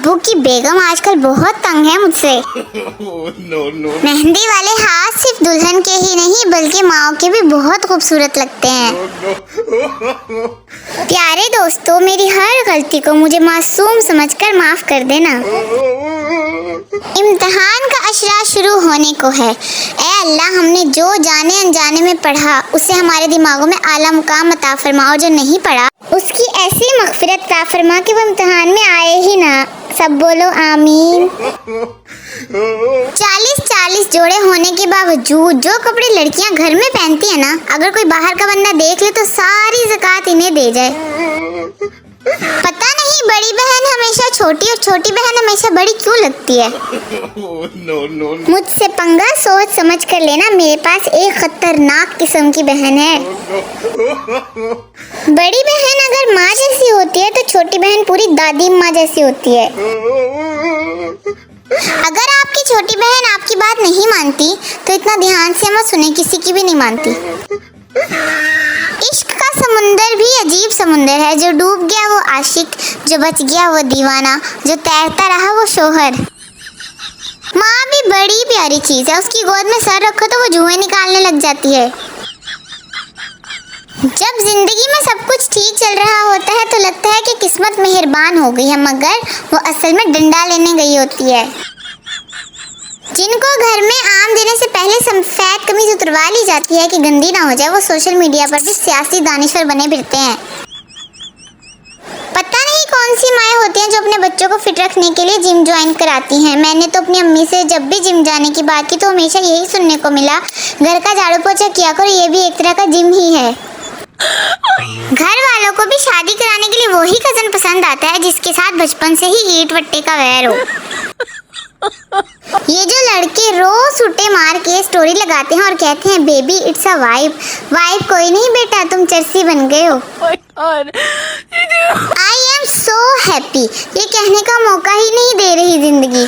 अब्बू की बेगम आजकल बहुत तंग है मुझसे। मेहंदी वाले हाथ सिर्फ दुल्हन के ही नहीं बल्कि माओ के भी बहुत खूबसूरत लगते हैं। प्यारे दोस्तों, मेरी हर गलती को मुझे मासूम समझकर माफ कर देना। इम्तिहान का अशरा शुरू होने को है। ऐ अल्लाह, हमने जो जाने अनजाने में पढ़ा उसे हमारे दिमागों में आला मुकाम अता फरमा, और जो नहीं पढ़ा उसकी ऐसी मग़फ़िरत अता फरमा कि वो इम्तिहान में आए ही ना। सब बोलो आमीन। 40 जोड़े होने के बावजूद जो कपड़े लड़कियां घर में पहनती है ना, अगर कोई बाहर का बंदा देख ले तो सारी ज़कात इन्हें दे जाए। पता नहीं बड़ी बहन हमेशा छोटी और छोटी बहन हमेशा बड़ी क्यों लगती है। मुझसे पंगा सोच समझ कर लेना, मेरे पास एक खतरनाक किस्म की बहन है। बड़ी बहन अगर माँ जैसी होती है तो छोटी बहन पूरी दादी माँ जैसी होती है। अगर आपकी छोटी बहन आपकी बात नहीं मानती तो इतना ध्यान से मत सुने, किसी की भी नहीं मानती। इश्क का समुंदर भी अजीब समुंदर है। जो डूब गया वो आशिक, जो बच गया वो दीवाना, जो तैरता रहा वो शोहर। माँ भी बड़ी प्यारी चीज़ है, उसकी गोद में सर रखो तो वो जुएं निकालने लग जाती है। जब जिंदगी में सब कुछ ठीक चल रहा होता है तो लगता है कि किस्मत मेहरबान हो गई है, मगर वो असल में डंडा लेने गई होती है। जिनको घर में आम देने से पहले सफेद कमीज उतरवा ली जाती है कि गंदी ना हो जाए, वो सोशल मीडिया पर भी सियासी दानिश्वर बने फिरते हैं। पता नहीं कौन सी माएँ होती हैं जो अपने बच्चों को फिट रखने के लिए जिम ज्वाइन कराती हैं। मैंने तो अपनी अम्मी से जब भी जिम जाने की बात की तो हमेशा यही सुनने को मिला, घर का झाड़ू पोछा किया करो, ये भी एक तरह का जिम ही है। घर वालों को भी शादी कराने के लिए वही कजन पसंद आता है जिसके साथ बचपन से ही ईंट वट्टे का वैर हो। ये जो लड़के रोज सुट्टे मार के स्टोरी लगाते हैं और कहते हैं baby it's a vibe, vibe कोई नहीं बेटा, तुम चर्सी बन गए हो। आई एम सो हैप्पी, ये कहने का मौका ही नहीं दे रही जिंदगी।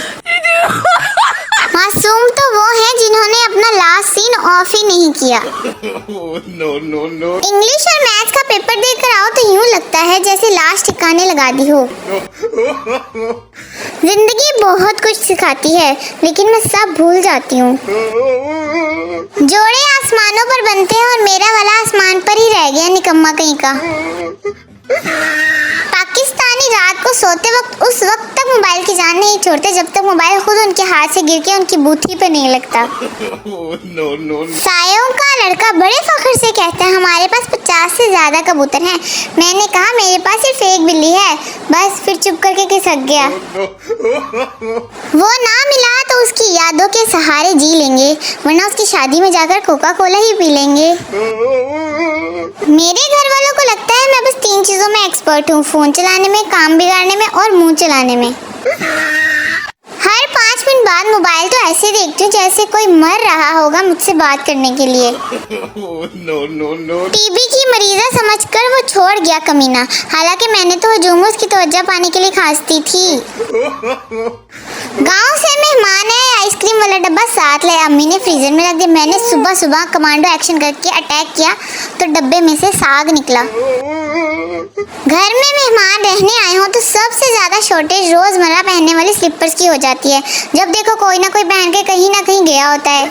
मासूम तो वो हैं जिन्होंने अपना लास्ट सीन ऑफ ही नहीं किया। इंग्लिश और मैथ्स का पेपर देकर आओ तो यूं लगता है जैसे लास्ट ठिकाने लगा दी हो। जिंदगी बहुत कुछ सिखाती है लेकिन मैं सब भूल जाती हूँ। जोड़े आसमानों पर बनते हैं और मेरा वाला आसमान पर ही रह गया, निकम्मा कहीं का। पाकिस्तानी रात को सोते वक्त उस वक्त तक मोबाइल की जान नहीं छोड़ते जब तक मोबाइल खुद उनके हाथ से गिर के उनकी बूथी पे नहीं लगता। सायों का लड़का बड़े फख्र से कहता है हमारे पास 50 से ज्यादा कबूतर हैं। मैंने कहा मेरे पास सिर्फ एक बिल्ली है। बस फिर चुप करके खिसक गया। वो ना मिला तो उसकी यादों के सहारे जी लेंगे, वरना उसकी शादी में जाकर कोका कोला ही पी लेंगे। मेरे घर वालों को लगता है मैं बस 3 चीजों में एक्सपर्ट हूँ, फोन चलाने में, काम बिगाड़ने में और मुंह चलाने में। हर 5 मिनट बाद मोबाइल तो ऐसे देखती हूँ जैसे कोई मर रहा होगा मुझसे बात करने के लिए। टीबी की मरीजा समझकर वो छोड़ गया कमीना, हालांकि मैंने तो हजूम उसकी तवज्जो पाने के लिए खांसती थी। गांव से मेहमान है, आइसक्रीम वाला डब्बा साथ ले, अम्मी ने फ्रीजर में रख दिया। मैंने सुबह कमांडो एक्शन करके अटैक किया तो डब्बे में से साग निकला। घर में मेहमान रहने आए हो तो सबसे ज्यादा शॉर्टेज रोजमर्रा पहनने वाली स्लीपर्स की हो जाती है। जब देखो कोई ना कोई पहन के कहीं ना कहीं गया होता है।